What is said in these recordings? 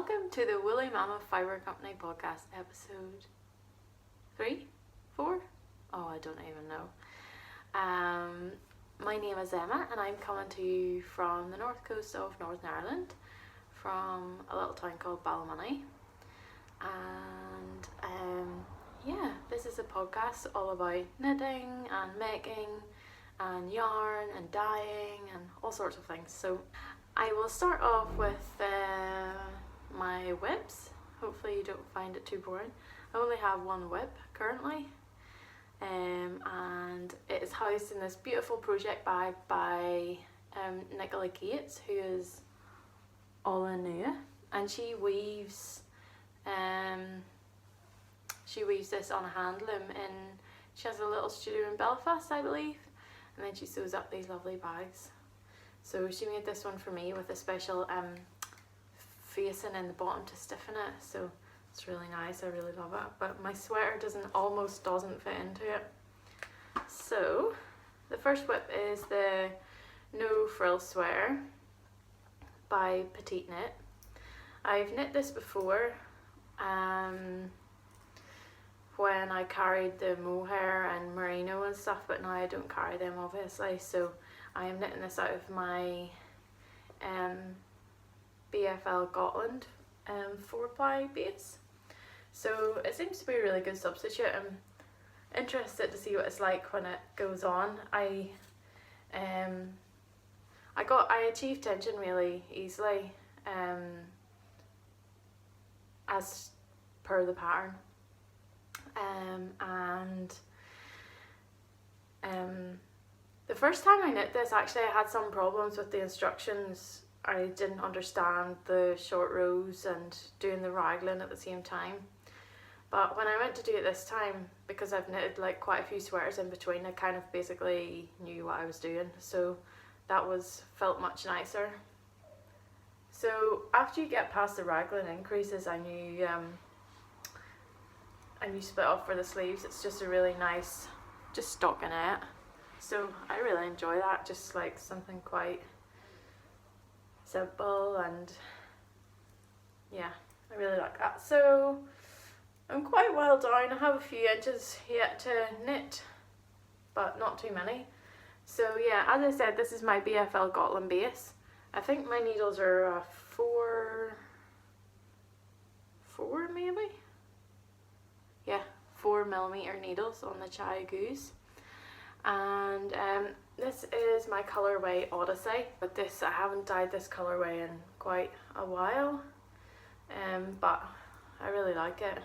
Welcome to the Woolly Mammoth Fibre Company podcast, episode 3? 4? Oh, I don't even know. My name is Emma and I'm coming to you from the north coast of Northern Ireland, from a little town called Ballymoney. And this is a podcast all about knitting and making and yarn and dyeing and all sorts of things. So I will start off with my WIPs. Hopefully you don't find it too boring. I only have one WIP currently, and it is housed in this beautiful project bag by Nicola Cates, who is all in Nua, and she weaves this on a hand loom she has a little studio in Belfast, I believe, and then she sews up these lovely bags. So she made this one for me with a special facing in the bottom to stiffen it, so it's really nice. I really love it, but my sweater almost doesn't fit into it. So the first WIP is the No Frill Sweater by Petite Knit. I've knit this before when I carried the mohair and merino and stuff, but now I don't carry them, obviously, so I am knitting this out of my BFL Gotland 4-ply base. So it seems to be a really good substitute. I'm interested to see what it's like when it goes on. I achieved tension really easily as per the pattern, the first time I knit this, actually I had some problems with the instructions. I didn't understand the short rows and doing the raglan at the same time. But when I went to do it this time, because I've knitted like quite a few sweaters in between, I kind of basically knew what I was doing, so that felt much nicer. So after you get past the raglan increases and you split off for the sleeves, it's just a really nice just stockinette. So I really enjoy that, just like something quite simple, and yeah, I really like that. So I'm quite well down. I have a few inches yet to knit, but not too many. So yeah, as I said, this is my BFL Gotland base. I think my needles are 4 maybe? Yeah, 4mm needles on the Chai Goose. And this is my colourway Odyssey, but I haven't dyed this colourway in quite a while, but I really like it,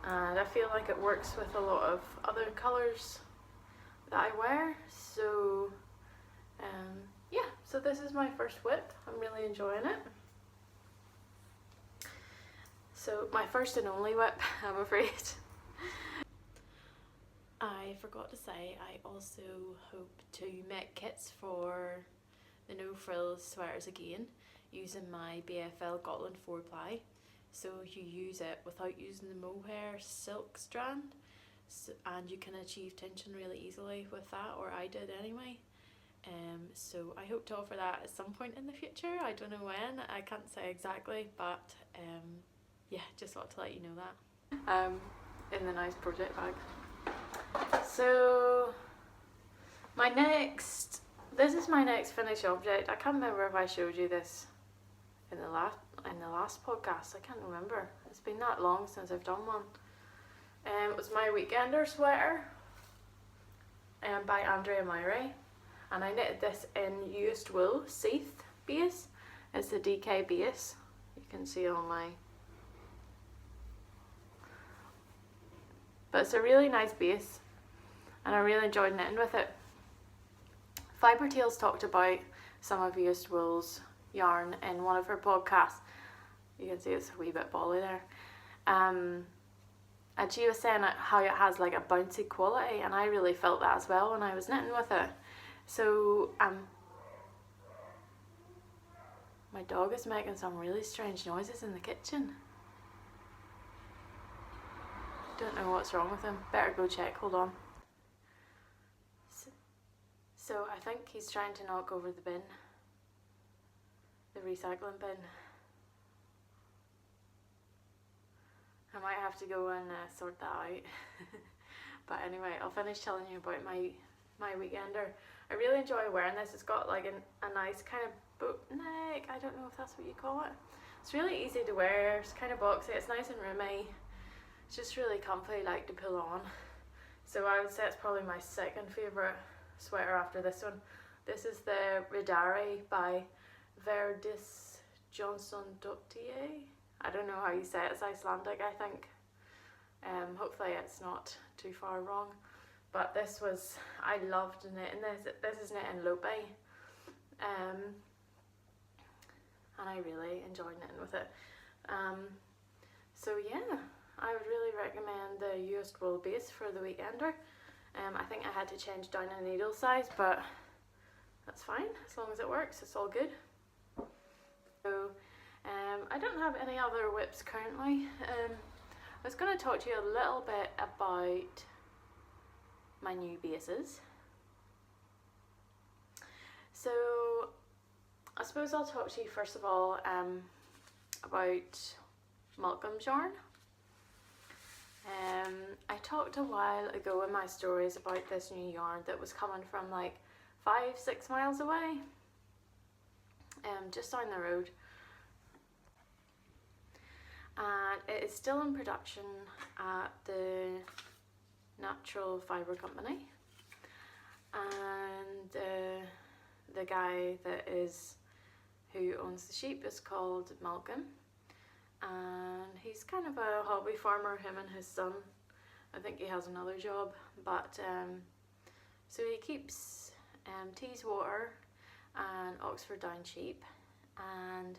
and I feel like it works with a lot of other colours that I wear. So yeah, so this is my first WIP. I'm really enjoying it. So my first and only WIP, I'm afraid. I forgot to say, I also hope to make kits for the No Frills sweaters again, using my BFL Gotland 4-ply. So you use it without using the mohair silk strand, and you can achieve tension really easily with that, or I did anyway. So I hope to offer that at some point in the future. I don't know when, I can't say exactly, but yeah, just want to let you know that. In the nice project bag. So this is my next finished object. I can't remember if I showed you this in the last podcast. I can't remember. It's been that long since I've done one. It was my Weekender sweater by Andrea Myrie, and I knitted this in used wool Seath base. It's the DK base. You can see on my. But it's a really nice base, and I really enjoyed knitting with it. Fibre Tales talked about some of used wool's yarn in one of her podcasts. You can see it's a wee bit bally there. And she was saying how it has like a bouncy quality, and I really felt that as well when I was knitting with it. So my dog is making some really strange noises in the kitchen. Don't know what's wrong with him. Better go check. Hold on. So I think he's trying to knock over the bin, the recycling bin. have to go and sort that out. But anyway, I'll finish telling you about my weekender. I really enjoy wearing this. It's got like a nice kind of boat neck. I don't know if that's what you call it. It's really easy to wear. It's kind of boxy. It's nice and roomy. It's just really comfy, like to pull on. So I would say it's probably my second favourite sweater after this one. This is the Redari by Verdis Johnson Dottier. I don't know how you say it. It's Icelandic, I think. Hopefully it's not too far wrong. But this was, I loved knitting this. This is knit in Lope. And I really enjoyed knitting with it. So yeah, I would really recommend the used wool base for the weekender. I think I had to change down a needle size, but that's fine, as long as it works, it's all good. So I don't have any other WIPs currently. I was going to talk to you a little bit about my new bases. So I suppose I'll talk to you first of all about Malcolm's yarn. I talked a while ago in my stories about this new yarn that was coming from like 5-6 miles away, just down the road, and it is still in production at the Natural Fibre company, and the guy who owns the sheep is called Malcolm, and he's kind of a hobby farmer, him and his son. I think he has another job, but so he keeps Teeswater and Oxford Down sheep, and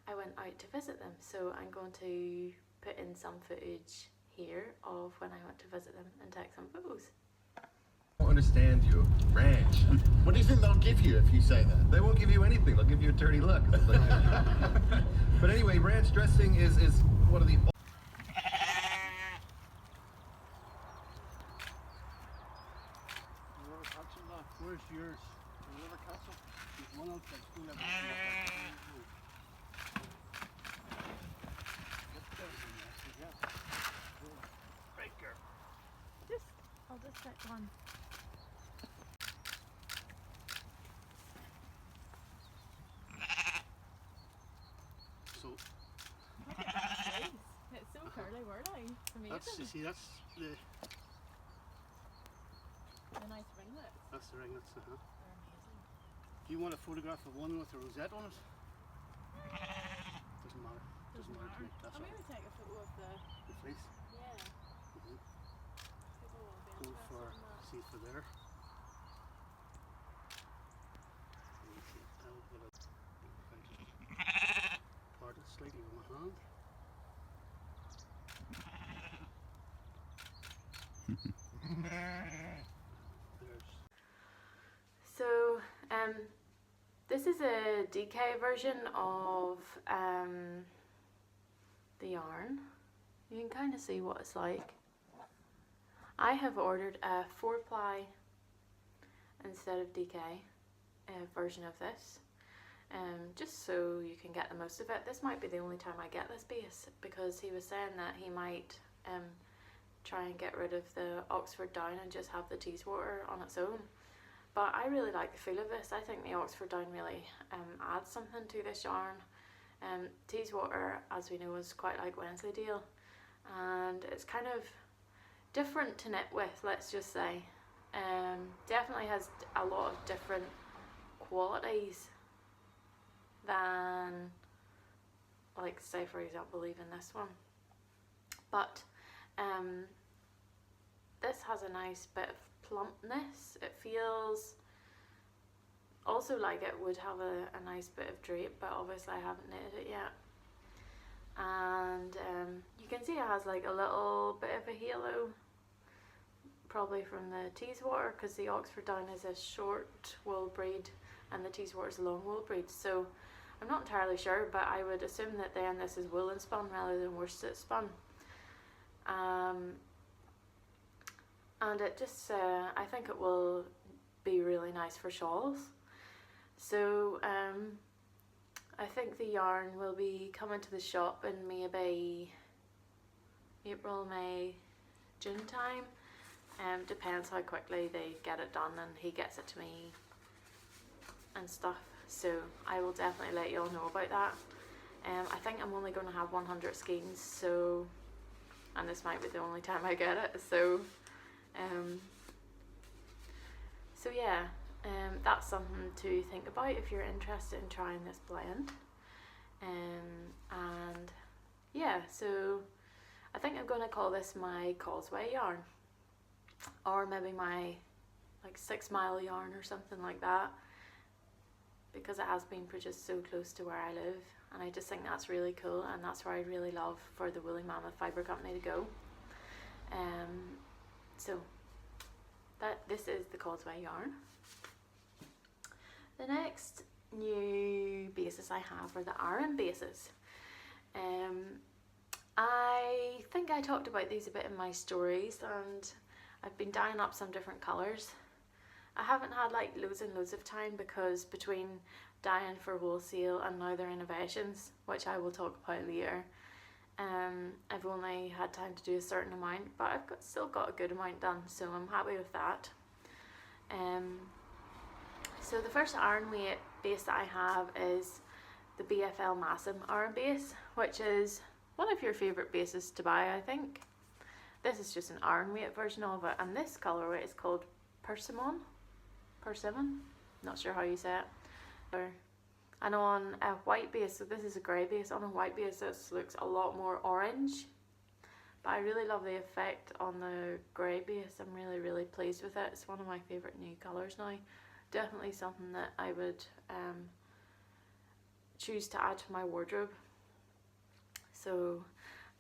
I went out to visit them, so I'm going to put in some footage here of when I went to visit them and take some photos. I don't understand you. Ranch. What do you think they'll give you if you say that? They won't give you anything. They'll give you a dirty look. But anyway, ranch dressing is one of the... Where's yours? Another castle? There's one outside school. I'll just set one. So It's so curly, whirly. It's amazing. that's, you see, that's the nice ringlets. that's the ringlets. They're amazing. Do you want a photograph of one with a rosette on it? Doesn't matter. Doesn't matter to me. That's I'll all. maybe take a photo of the The fleece. yeah. Mhm. People will be Go interested for in that. see for there. And you see a little bit of part it slightly with my hand. There's So, this is a DK version of the yarn. You can kind of see what it's like. I have ordered a 4-ply instead of DK version of this, just so you can get the most of it. This might be the only time I get this base, because he was saying that he might try and get rid of the Oxford Down and just have the Teeswater on its own. But I really like the feel of this. I think the Oxford Down really adds something to this yarn. Teeswater, as we know, is quite like Wensleydale, and it's kind of different to knit with, let's just say. Definitely has a lot of different qualities than, like, say for example, even this one. But this has a nice bit of plumpness. It feels also like it would have a nice bit of drape, but obviously I haven't knitted it yet. And you can see it has like a little bit of a halo, probably from the Teeswater, because the Oxford Down is a short wool breed and the Teeswater is a long wool breed. So I'm not entirely sure, but I would assume that then this is woolen spun rather than worsted spun. And it just, I think it will be really nice for shawls. So I think the yarn will be coming to the shop in maybe April, May, June time. Depends how quickly they get it done and he gets it to me and stuff. So I will definitely let you all know about that. I think I'm only going to have 100 skeins, so, and this might be the only time I get it, so yeah, that's something to think about if you're interested in trying this blend. And yeah, so I think I'm going to call this my Causeway yarn, or maybe my like 6 mile yarn or something like that, because it has been produced so close to where I live, and I just think that's really cool, and that's where I really love for the Woolly Mammoth Fibre Company to go. So this is the Causeway yarn. The next new bases I have are the Aran bases. I think I talked about these a bit in my stories, and I've been dyeing up some different colours. I haven't had like loads and loads of time, because between dyeing for wholesale and now the renovations, which I will talk about later, I've only had time to do a certain amount, but I've still got a good amount done, so I'm happy with that. So the first Aran weight base that I have is the BFL Massam Aran base, which is one of your favourite bases to buy, I think. This is just an Aran weight version of it, and this colourway is called Persimmon, not sure how you say it. And on a white base, so this is a grey base, on a white base this looks a lot more orange, but I really love the effect on the grey base. I'm really pleased with it. It's one of my favourite new colours now. Definitely something that I would choose to add to my wardrobe. So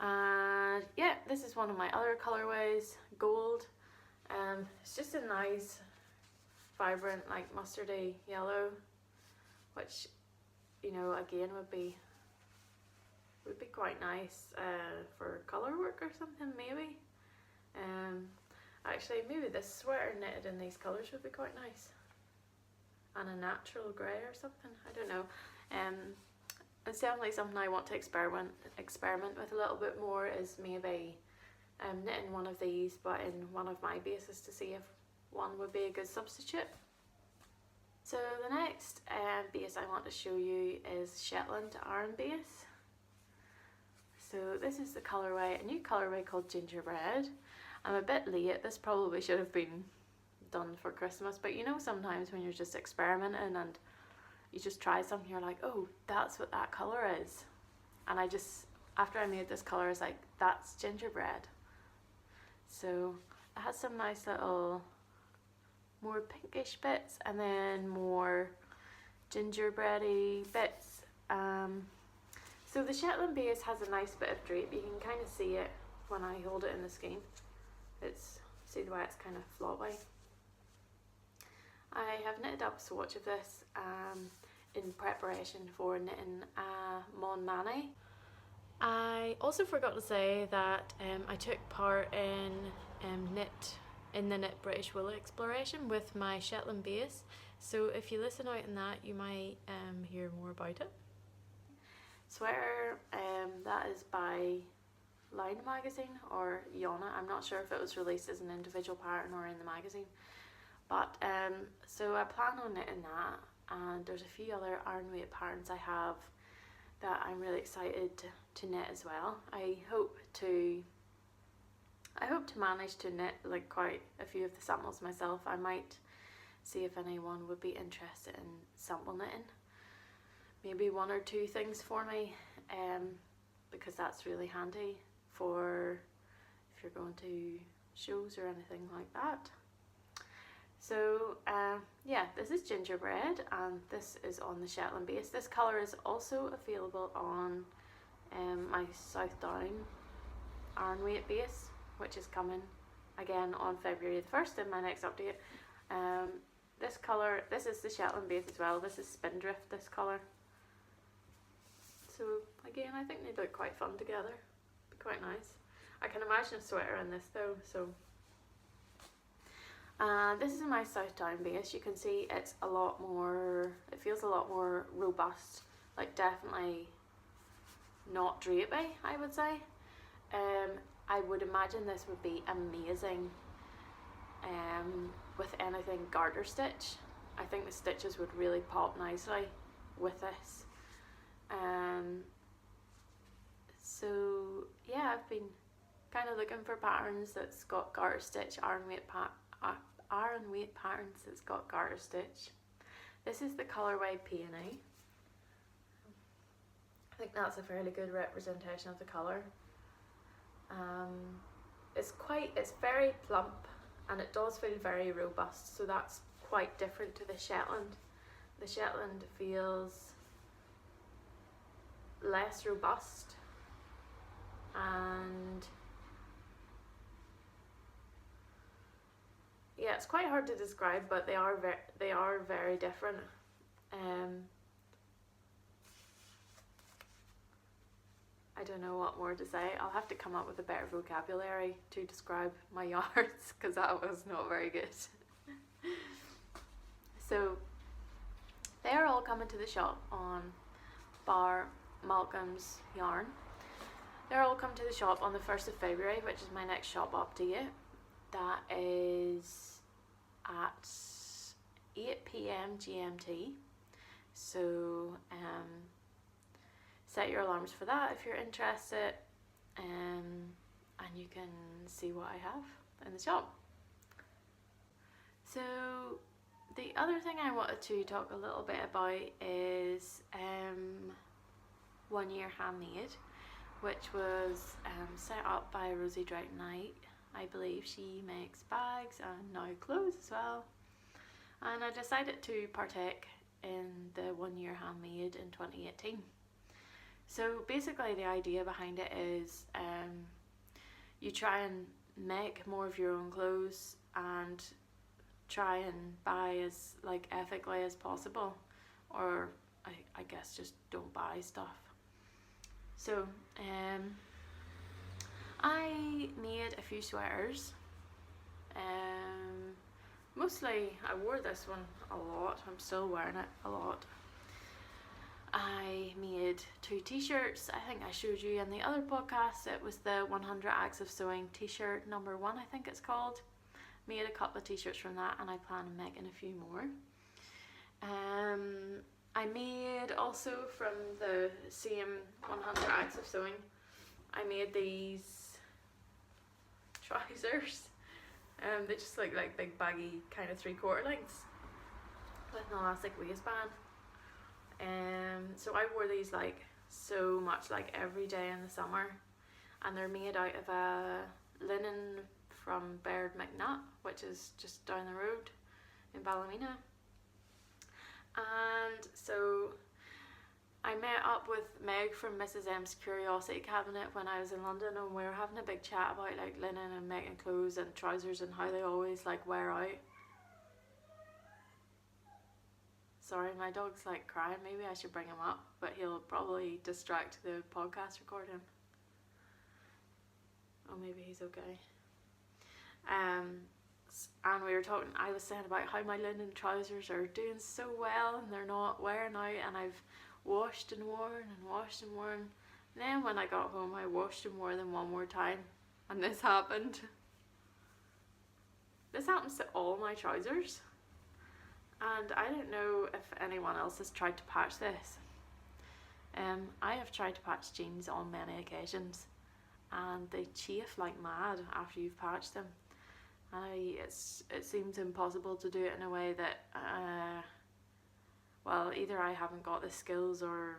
yeah, this is one of my other colourways, gold. It's just a nice vibrant like mustardy yellow, which, you know, again would be quite nice for colour work or something, maybe. Actually maybe this sweater knitted in these colours would be quite nice, and a natural grey or something, I don't know. It's definitely something I want to experiment with a little bit more, is maybe knitting one of these but in one of my bases, to see if one would be a good substitute. So the next base I want to show you is Shetland Aran base. So this is the colourway, a new colourway called Gingerbread. I'm a bit late, this probably should have been done for Christmas, but you know, sometimes when you're just experimenting and you just try something, you're like, oh, that's what that colour is. And I just, after I made this colour, I was like, that's gingerbread. So it has some nice little more pinkish bits and then more gingerbready bits. So the Shetland base has a nice bit of drape. You can kind of see it when I hold it in the skein. See the way it's kind of floppy. I have knitted up a swatch of this in preparation for knitting Mon Mani. I also forgot to say that I took part in the Knit British Wool Exploration with my Shetland base, so if you listen out in that, you might hear more about it. Sweater, that is by Line magazine or Yana. I'm not sure if it was released as an individual pattern or in the magazine, but so I plan on knitting that, and there's a few other Aran weight patterns I have that I'm really excited to knit as well. I hope to manage to knit like quite a few of the samples myself. I might see if anyone would be interested in sample knitting, maybe 1 or 2 things for me, because that's really handy for if you're going to shows or anything like that. So yeah, this is Gingerbread, and this is on the Shetland base. This colour is also available on my South Down Aran weight base, which is coming again on February the 1st in my next update. This colour, this is the Shetland base as well. This is Spindrift, this colour. So again, I think they look quite fun together. Be quite nice. I can imagine a sweater in this though. So this is my South Down base. You can see it's a lot more, it feels a lot more robust, like definitely not drapey, I would say. I would imagine this would be amazing with anything garter stitch. I think the stitches would really pop nicely with this. So yeah, I've been kind of looking for patterns that's got garter stitch, Iron weight patterns that's got garter stitch. This is the colourway Peony. I think that's a fairly good representation of the colour. It's very plump, and it does feel very robust, so that's quite different to the Shetland. The Shetland feels less robust, and yeah, it's quite hard to describe, but they are very different. I don't know what more to say. I'll have to come up with a better vocabulary to describe my yards, because that was not very good. So they are all coming to the shop on Bar Malcolm's Yarn. They're all coming to the shop on the 1st of February, which is my next shop update. That is at 8 PM GMT. So set your alarms for that if you're interested, and you can see what I have in the shop. So the other thing I wanted to talk a little bit about is 1 Year Handmade, which was set up by Rosie Drayton Knight. I believe she makes bags and now clothes as well, and I decided to partake in the 1 Year Handmade in 2018. So basically the idea behind it is you try and make more of your own clothes and try and buy as like ethically as possible, or I guess just don't buy stuff. So I made a few sweaters. Mostly I wore this one a lot. I'm still wearing it a lot. I made 2 t-shirts. I think I showed you in the other podcast. It was the 100 Acts of Sewing t-shirt number 1, I think it's called. Made a couple of t-shirts from that, and I plan on making a few more. I made also from the same 100 Acts of Sewing, I made these trousers. They just look like big baggy kind of 3/4 lengths with an elastic waistband. So I wore these like so much, like every day in the summer, and they're made out of a linen from Baird McNutt, which is just down the road in Ballymena. And so I met up with Meg from Mrs M's Curiosity Cabinet when I was in London, and we were having a big chat about like linen and making clothes and trousers and how they always like wear out. Sorry, my dog's like crying. Maybe I should bring him up, but he'll probably distract the podcast recording. Oh, maybe he's okay. And we were talking, I was saying about how my linen trousers are doing so well and they're not wearing out, and I've washed and worn and washed and worn. And then when I got home, I washed and wore them one more time, and this happened. This happens to all my trousers, and I don't know if anyone else has tried to patch this. I have tried to patch jeans on many occasions, and they chafe like mad after you've patched them. It seems impossible to do it in a way that, well, either I haven't got the skills, or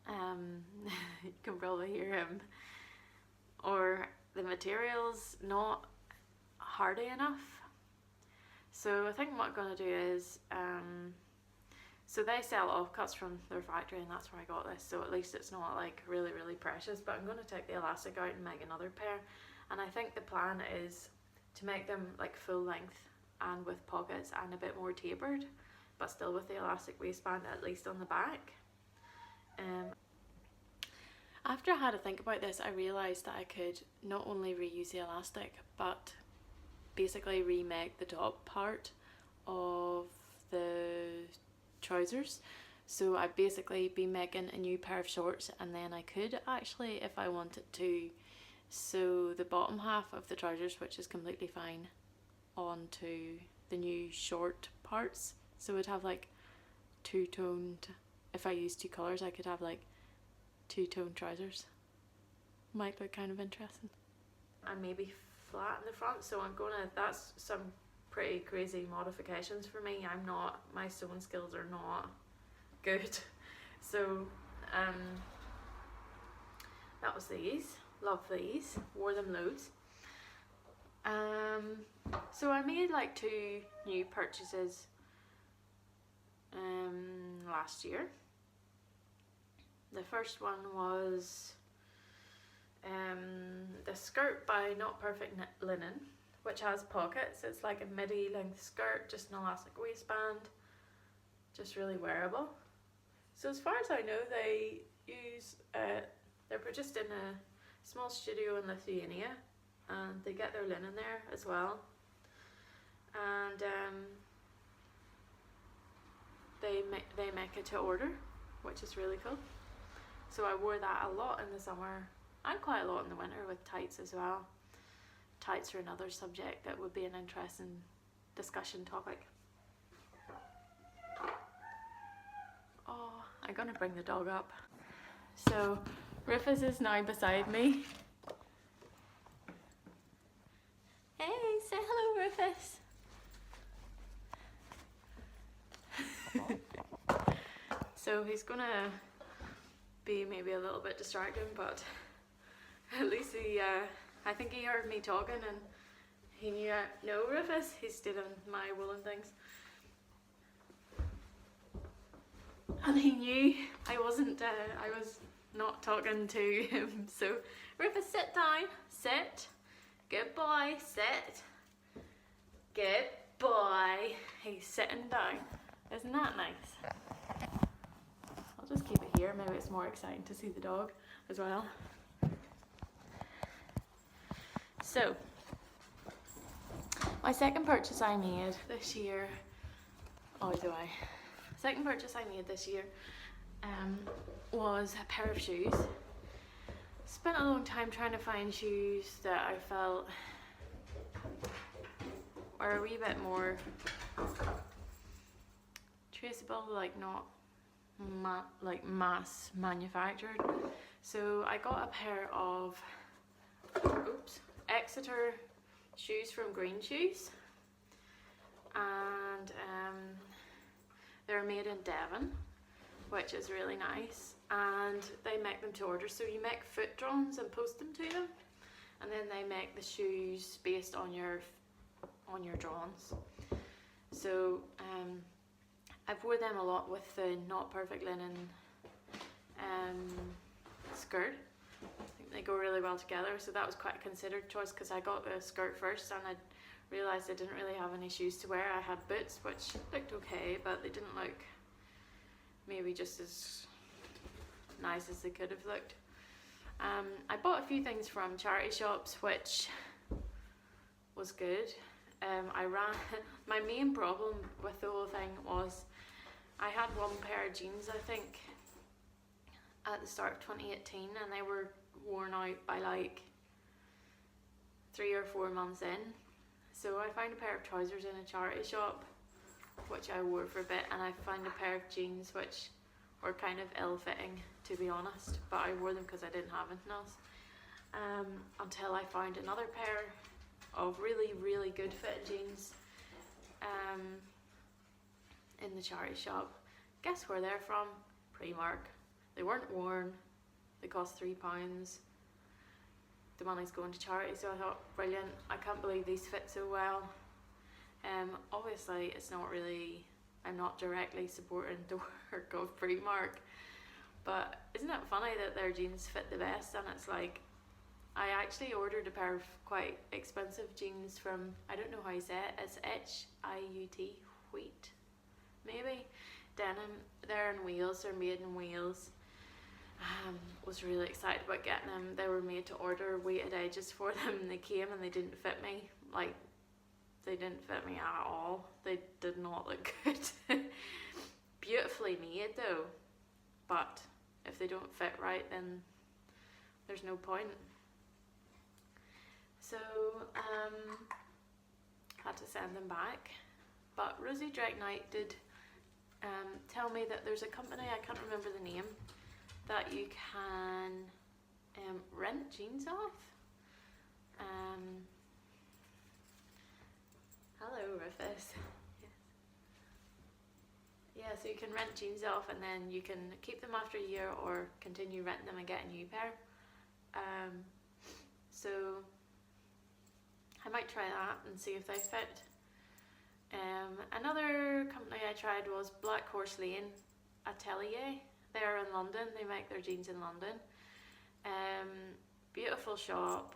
you can probably hear him, or the material's not hardy enough. So I think what I'm going to do is, so they sell offcuts from their factory, and that's where I got this, so at least it's not like really precious. But I'm going to take the elastic out and make another pair, and I think the plan is to make them like full length and with pockets and a bit more tapered, but still with the elastic waistband, at least on the back. After I had to think about this, I realised that I could not only reuse the elastic, but basically remake the top part of the trousers. So I'd basically be making a new pair of shorts, and then I could actually, if I wanted to, sew the bottom half of the trousers, which is completely fine, onto the new short parts. So it'd have like two-toned, if I used two colours, I could have like two-toned trousers. Might look kind of interesting. And maybe flat in the front, so that's some pretty crazy modifications for me. My sewing skills are not good. So that was these. Love these. Wore them loads. So I made like 2 new purchases last year. The first one was the skirt by Not Perfect Linen, which has pockets. It's like a midi length skirt, just an elastic waistband, just really wearable. So as far as I know, they use they're produced in a small studio in Lithuania, and they get their linen there as well. And they make it to order, which is really cool. So I wore that a lot in the summer and quite a lot in the winter with tights as well. Tights are another subject that would be an interesting discussion topic. Oh, I'm gonna bring the dog up. So Rufus is now beside me. Hey, say hello, Rufus. So he's gonna be maybe a little bit distracting, but at least I think he heard me talking and he knew, no Rufus, he's stealing my woolen things. And he knew I was not talking to him. So Rufus, sit down, sit, good boy, sit, good boy. He's sitting down, isn't that nice? I'll just keep it here, maybe it's more exciting to see the dog as well. So, my second purchase I made this year, second purchase I made this year was a pair of shoes. Spent a long time trying to find shoes that I felt were a wee bit more traceable, like not mass manufactured. So I got a pair of Exeter shoes from Green Shoes, and they're made in Devon, which is really nice, and they make them to order. So you make foot drawings and post them to them, and then they make the shoes based on your drawings. So I've wore them a lot with the Not Perfect Linen skirt. I think they go really well together, so that was quite a considered choice because I got the skirt first and I realised I didn't really have any shoes to wear. I had boots which looked okay, but they didn't look maybe just as nice as they could have looked. I bought a few things from charity shops, which was good. My main problem with the whole thing was I had one pair of jeans, I think, at the start of 2018, and they were worn out by like 3 or 4 months in. So I found a pair of trousers in a charity shop, which I wore for a bit, and I found a pair of jeans which were kind of ill-fitting, to be honest, but I wore them because I didn't have anything else, until I found another pair of really, really good fit jeans in the charity shop. Guess where they're from? Primark. They weren't worn, they cost £3. The money's going to charity, so I thought, brilliant, I can't believe these fit so well. Obviously it's not really, I'm not directly supporting the work of Primark, but isn't it funny that their jeans fit the best? And it's like, I actually ordered a pair of quite expensive jeans from, I don't know how you say it, it's H-I-U-T, Wheat, maybe, denim. They're in Wales, they're made in Wales. Was really excited about getting them. They were made to order, waited ages for them, and they came and they didn't fit me. Like, they didn't fit me at all. They did not look good. beautifully made though, but if they don't fit right, then there's no point. So had to send them back. But Rosie Drake Knight did tell me that there's a company, I can't remember the name, that you can rent jeans off. Hello, Rufus. Yes. Yeah, so you can rent jeans off and then you can keep them after a year or continue renting them and get a new pair. So I might try that and see if they fit. Another company I tried was Black Horse Lane Atelier. They're in London, they make their jeans in London. Beautiful shop,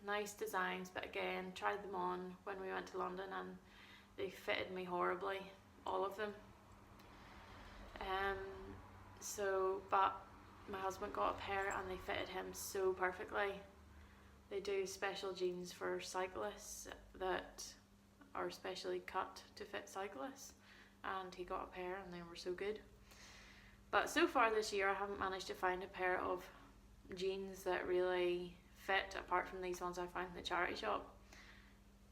nice designs, but again, tried them on when we went to London and they fitted me horribly, all of them. But my husband got a pair and they fitted him so perfectly. They do special jeans for cyclists that are specially cut to fit cyclists, and he got a pair and they were so good. But so far this year I haven't managed to find a pair of jeans that really fit apart from these ones I found in the charity shop.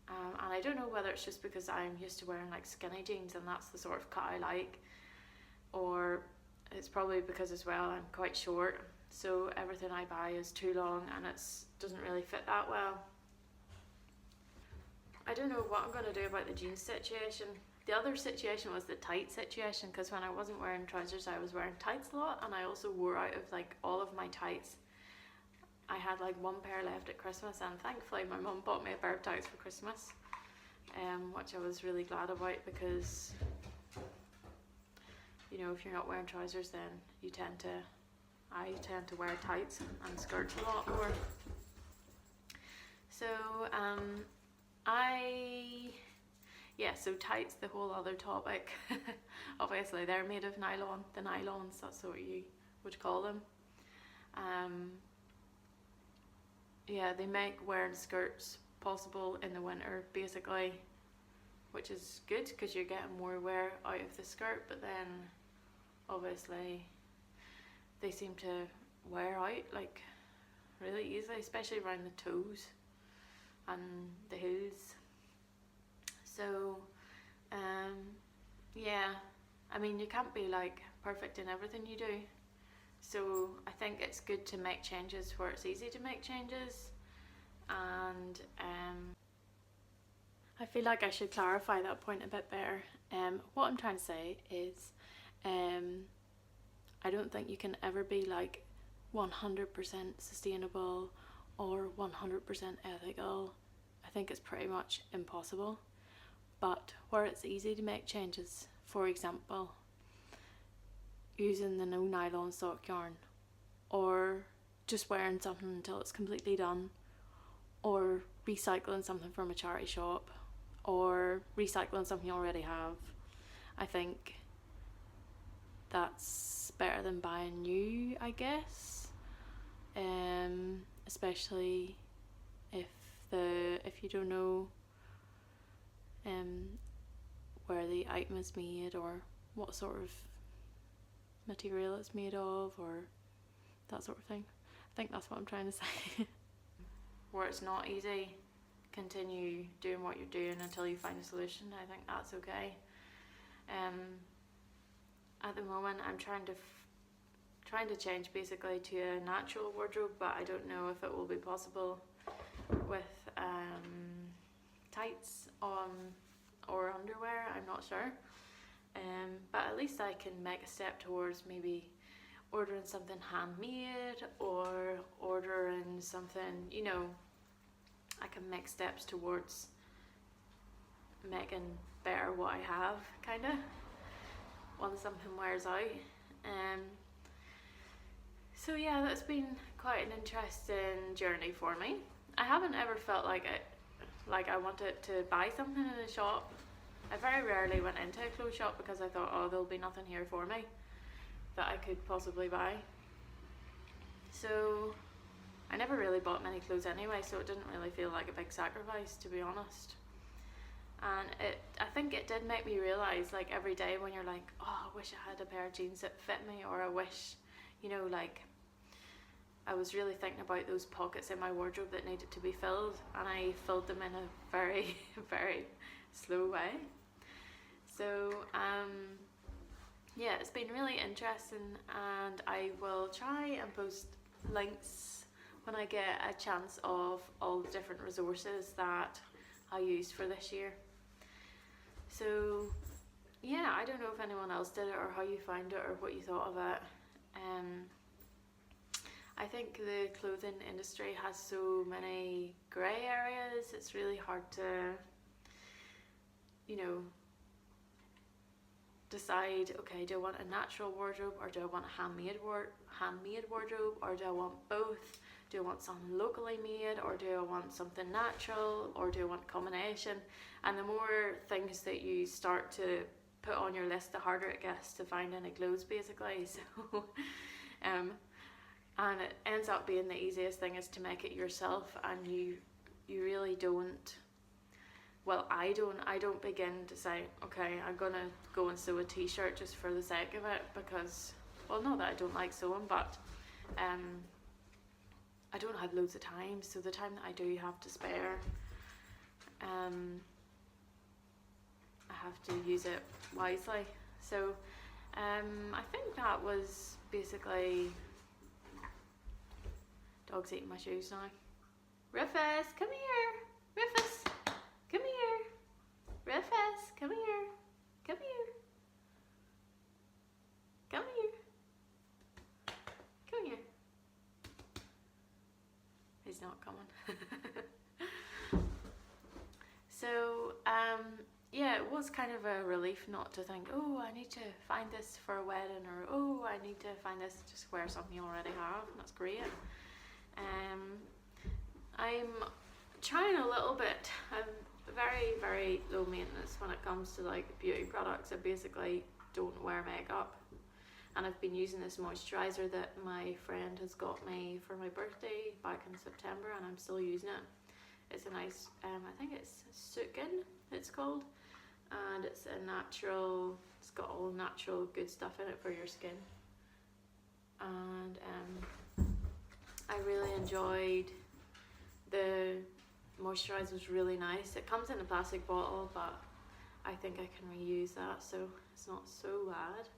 And I don't know whether it's just because I'm used to wearing like skinny jeans and that's the sort of cut I like, or it's probably because as well I'm quite short, so everything I buy is too long and it doesn't really fit that well. I don't know what I'm going to do about the jeans situation. The other situation was the tight situation, because when I wasn't wearing trousers I was wearing tights a lot, and I also wore out of like all of my tights. I had like one pair left at Christmas, and thankfully my mum bought me a pair of tights for Christmas, which I was really glad about, because you know, if you're not wearing trousers then I tend to wear tights and skirts a lot more. So so tights, the whole other topic. Obviously they're made of nylon, the nylons, that's what you would call them. Yeah, they make wearing skirts possible in the winter basically, which is good because you're getting more wear out of the skirt, but then obviously they seem to wear out like really easily, especially around the toes and the heels. So yeah, I mean you can't be like perfect in everything you do, so I think it's good to make changes where it's easy to make changes. And I feel like I should clarify that point a bit better. What I'm trying to say is I don't think you can ever be like 100% sustainable or 100% ethical. I think it's pretty much impossible. But where it's easy to make changes, for example, using the no nylon sock yarn, or just wearing something until it's completely done, or recycling something from a charity shop, or recycling something you already have, I think that's better than buying new, I guess. Especially if you don't know where the item is made or what sort of material it's made of or that sort of thing. I think that's what I'm trying to say. Where it's not easy, continue doing what you're doing until you find a solution. I think that's okay. At the moment I'm trying to change basically to a natural wardrobe, but I don't know if it will be possible with tights on or underwear. I'm not sure, but at least I can make a step towards maybe ordering something handmade or ordering something, you know, I can make steps towards making better what I have, kind of, once something wears out. So yeah, that's been quite an interesting journey for me. I haven't ever felt like I wanted to buy something in a shop. I very rarely went into a clothes shop because I thought, oh, there'll be nothing here for me that I could possibly buy. So I never really bought many clothes anyway, so it didn't really feel like a big sacrifice, to be honest. And I think it did make me realise, like, every day when you're like, oh, I wish I had a pair of jeans that fit me, or I wish, you know, like, I was really thinking about those pockets in my wardrobe that needed to be filled, and I filled them in a very, very slow way. So, yeah, it's been really interesting, and I will try and post links when I get a chance of all the different resources that I used for this year. So yeah, I don't know if anyone else did it or how you found it or what you thought of it. I think the clothing industry has so many grey areas. It's really hard to, you know, decide, okay, do I want a natural wardrobe, or do I want a handmade wardrobe, or do I want both? Do I want something locally made, or do I want something natural, or do I want a combination? And the more things that you start to put on your list, the harder it gets to find any clothes, basically. So and it ends up being the easiest thing is to make it yourself, and you really don't, well, I don't begin to say, okay, I'm gonna go and sew a t-shirt just for the sake of it, because, well, not that I don't like sewing, but I don't have loads of time, so the time that I do have to spare, I have to use it wisely. So I think that was basically, dog's eating my shoes now. Rufus, come here. Rufus, come here. Rufus, come here. Come here. Come here. Come here. He's not coming. So yeah, it was kind of a relief not to think, oh, I need to find this for a wedding, or oh, I need to find this, just wear something you already have. That's great. I'm trying a little bit. I'm very, very low maintenance when it comes to like beauty products. I basically don't wear makeup, and I've been using this moisturizer that my friend has got me for my birthday back in September, and I'm still using it. It's a nice, I think it's Sukin, it's called, and it's a natural, it's got all natural good stuff in it for your skin. And I really enjoyed, the moisturizer was really nice. It comes in a plastic bottle, but I think I can reuse that, so it's not so bad.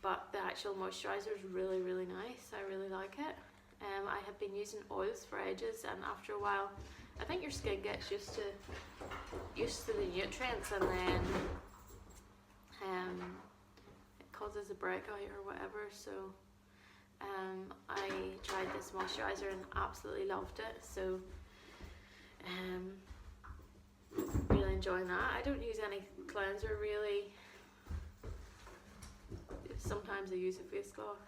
But the actual moisturizer is really, really nice. I really like it. I have been using oils for ages, and after a while, I think your skin gets used to the nutrients, and then it causes a breakout or whatever. So I tried this moisturizer and absolutely loved it. So really enjoying that. I don't use any cleanser really. Sometimes I use a face cloth.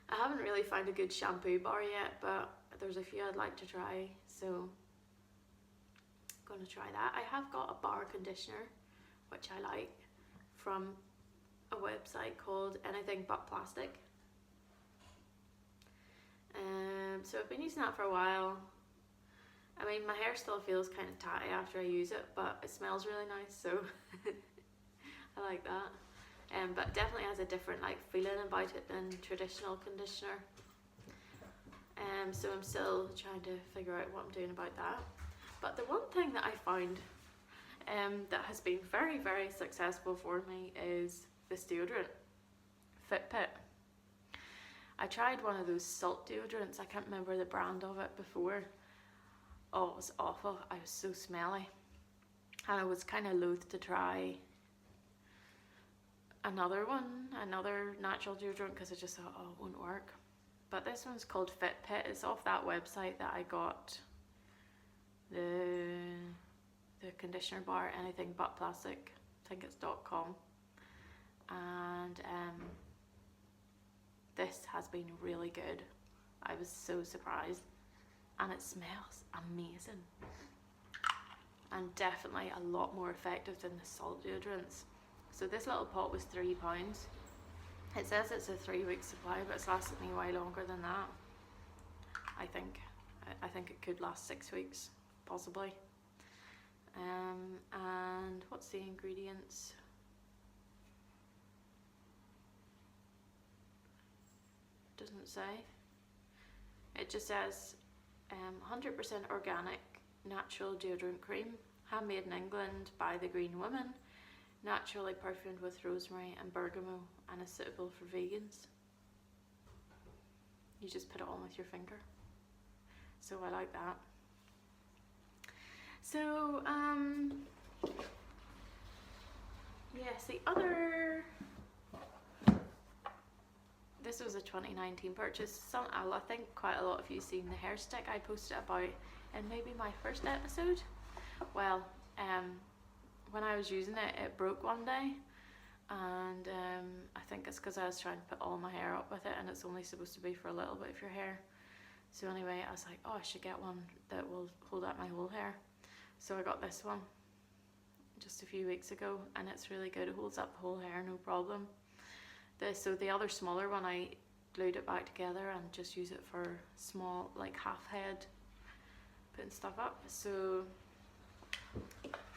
I haven't really found a good shampoo bar yet, but there's a few I'd like to try, so I'm going to try that. I have got a bar conditioner, which I like, from a website called Anything But Plastic. So I've been using that for a while. I mean, my hair still feels kind of tatty after I use it, but it smells really nice, so I like that. But definitely has a different like feeling about it than traditional conditioner. So I'm still trying to figure out what I'm doing about that. But the one thing that I found that has been very, very successful for me is this deodorant, Fitbit. I tried one of those salt deodorants. I can't remember the brand of it before. Oh, it was awful. I was so smelly, and I was kind of loath to try another natural deodorant, because I just thought, oh, it won't work. But this one's called Fitbit. It's off that website that I got the conditioner bar, Anything But Plastic. I think it's .com. And this has been really good. I was so surprised, and it smells amazing, and definitely a lot more effective than the salt deodorants. So this little pot was £3. It says it's a 3-week supply, but it's lasted me way longer than that, I think. I think it could last 6 weeks, possibly. And what's the ingredients? Doesn't say. It just says 100% organic natural deodorant cream, handmade in England by the Green Woman, naturally perfumed with rosemary and bergamot, and is suitable for vegans. You just put it on with your finger. So I like that. So, yes, the other, this was a 2019 purchase. I think quite a lot of you seen the hair stick I posted about in maybe my first episode. Well, when I was using it, it broke one day, and I think it's because I was trying to put all my hair up with it, and it's only supposed to be for a little bit of your hair. So anyway, I was like, oh, I should get one that will hold up my whole hair. So I got this one just a few weeks ago, and it's really good. It holds up the whole hair, no problem. So the other smaller one, I glued it back together and just use it for small, like half head, putting stuff up. So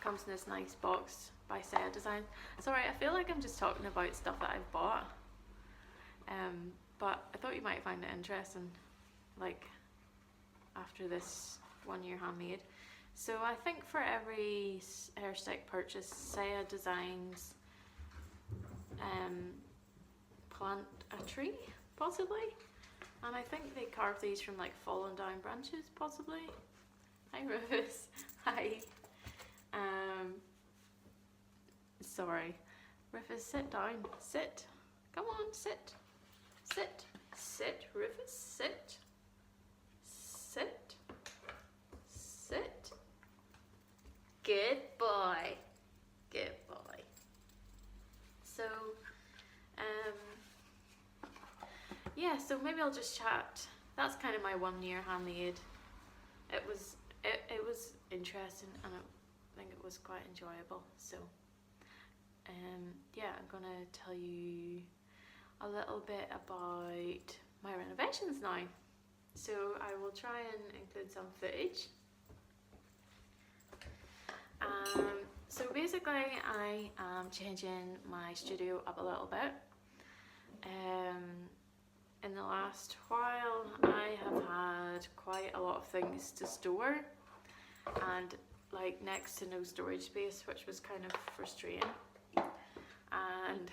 comes in this nice box by Saya Design. Sorry, I feel like I'm just talking about stuff that I've bought, but I thought you might find it interesting, like after this 1 year handmade. So I think for every hair stick purchase, Saya Designs plant a tree, possibly, and I think they carve these from like fallen down branches, possibly. Hi Rufus. Hi. Sorry, Rufus, sit down. Sit. Come on, sit. Sit. Sit, Rufus. Sit. Sit. Sit. Good boy. Good boy. So, yeah, so maybe I'll just chat. That's kind of my 1 year handmade. It was interesting, and I think it was quite enjoyable. So, yeah, I'm gonna tell you a little bit about my renovations now. So I will try and include some footage. So basically I am changing my studio up a little bit. In the last while I have had quite a lot of things to store, and like next to no storage space, which was kind of frustrating. And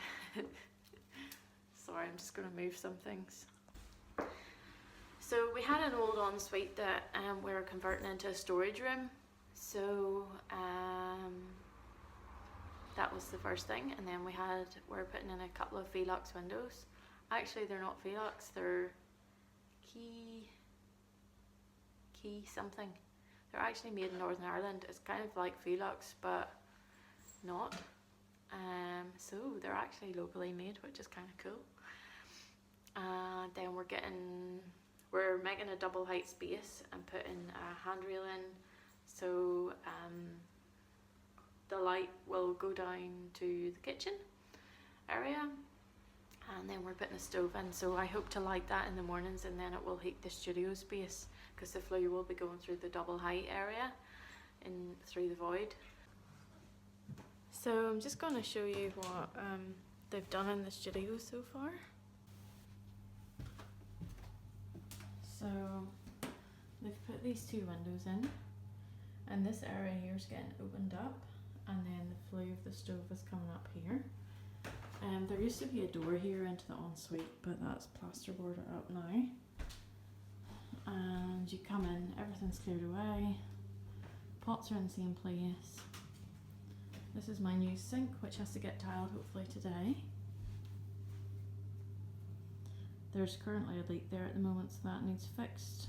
sorry, I'm just going to move some things. So we had an old ensuite that we were converting into a storage room. So that was the first thing, and then we're putting in a couple of Velux windows. Actually, they're not Velux, they're key something. They're actually made in Northern Ireland. It's kind of like Velux, but not. So they're actually locally made, which is kind of cool. Then we're making a double height space and putting a handrail in, so the light will go down to the kitchen area, and then we're putting a stove in, so I hope to light that in the mornings, and then it will heat the studio space because the flue will be going through the double height area and through the void. So I'm just going to show you what they've done in the studio so far. So they've put these two windows in, and this area here is getting opened up, and then the flue of the stove is coming up here. There used to be a door here into the ensuite, but that's plasterboarded up now. And you come in, everything's cleared away, pots are in the same place. This is my new sink, which has to get tiled hopefully today. There's currently a leak there at the moment, so that needs fixed.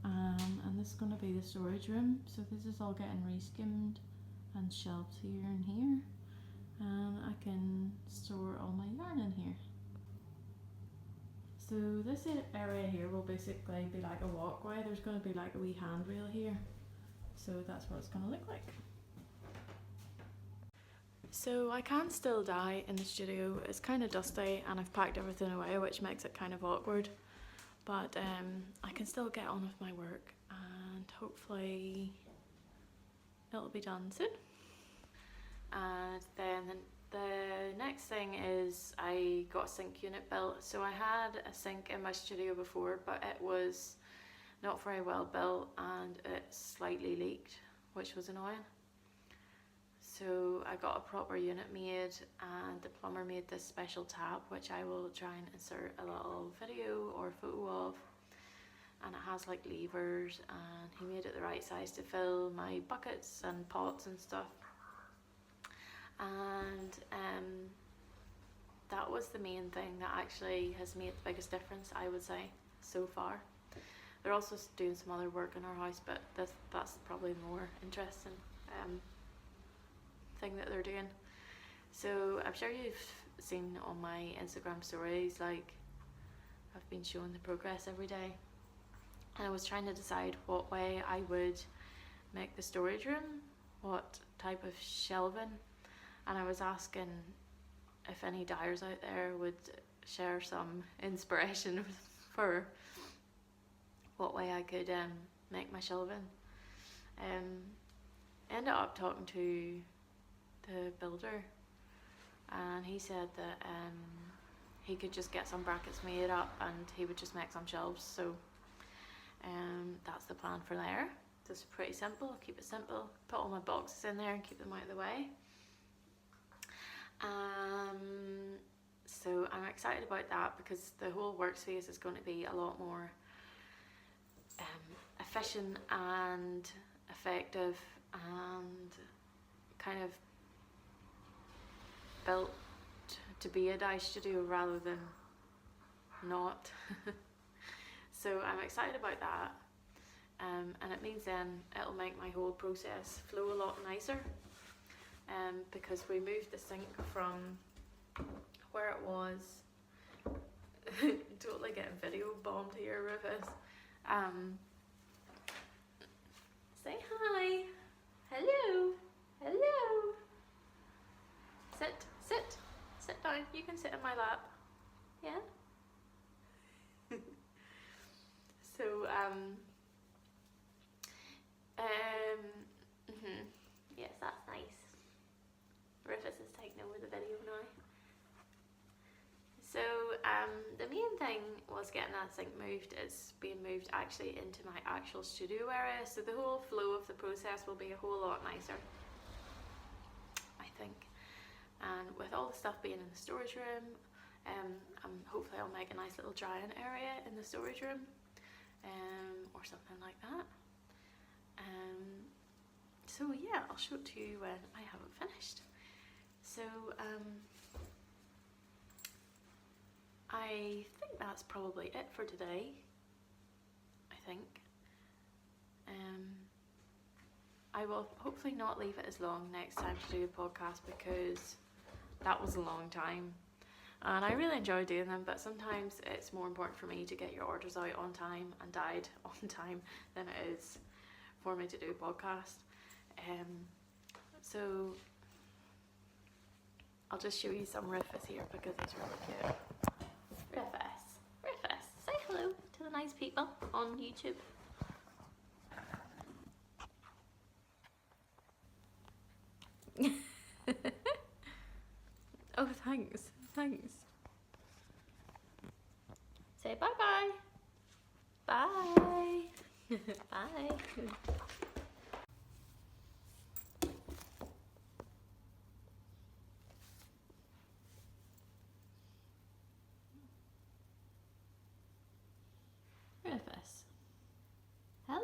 And this is going to be the storage room, so this is all getting re-skimmed and shelved here and here, and I can store all my yarn in here. So this area here will basically be like a walkway. There's going to be like a wee handrail here, so that's what it's going to look like. So I can still dye in the studio. It's kind of dusty and I've packed everything away, which makes it kind of awkward. but I can still get on with my work, and hopefully it'll be done soon. And then the next thing is I got a sink unit built. So I had a sink in my studio before, but it was not very well built and it slightly leaked, which was annoying. So I got a proper unit made, and the plumber made this special tap, which I will try and insert a little video or photo of. And it has like levers, and he made it the right size to fill my buckets and pots and stuff. And that was the main thing that actually has made the biggest difference, I would say, so far. They're also doing some other work in our house, but that's probably more interesting thing that they're doing. So I'm sure you've seen on my Instagram stories, like I've been showing the progress every day, and I was trying to decide what way I would make the storage room, what type of shelving, and I was asking if any dyers out there would share some inspiration for what way I could make my shelving. Ended up talking to the builder, and he said that he could just get some brackets made up and he would just make some shelves. So that's the plan for there. Just pretty simple, keep it simple, put all my boxes in there and keep them out of the way. So I'm excited about that because the whole workspace is going to be a lot more efficient and effective and kind of built to be a dye studio rather than not. So I'm excited about that, and it means then it'll make my whole process flow a lot nicer, because we moved the sink from where it was totally getting video bombed here, Rufus. Say hi. Hello. Hello. Sit down. You can sit in my lap. Yeah. So yes, that's nice. Rufus is taking over the video now. So the main thing was getting that sink moved. It's being moved actually into my actual studio area, so the whole flow of the process will be a whole lot nicer, I think. And with all the stuff being in the storage room, hopefully I'll make a nice little drying area in the storage room, or something like that. So yeah, I'll show it to you when I have it finished. So I think that's probably it for today. I think. I will hopefully not leave it as long next time to do a podcast, because that was a long time. And I really enjoy doing them, but sometimes it's more important for me to get your orders out on time and dyed on time than it is for me to do a podcast. So I'll just show you some Rufus here because he's really cute. Rufus, say hello to the nice people on YouTube. Oh, thanks. Say bye-bye. Bye. Bye. Rufus. Hello.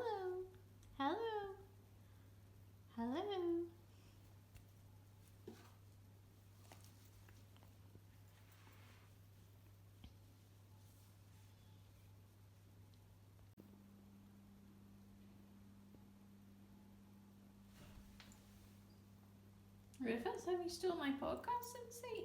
Rufus, have you stolen my podcast, Cincy?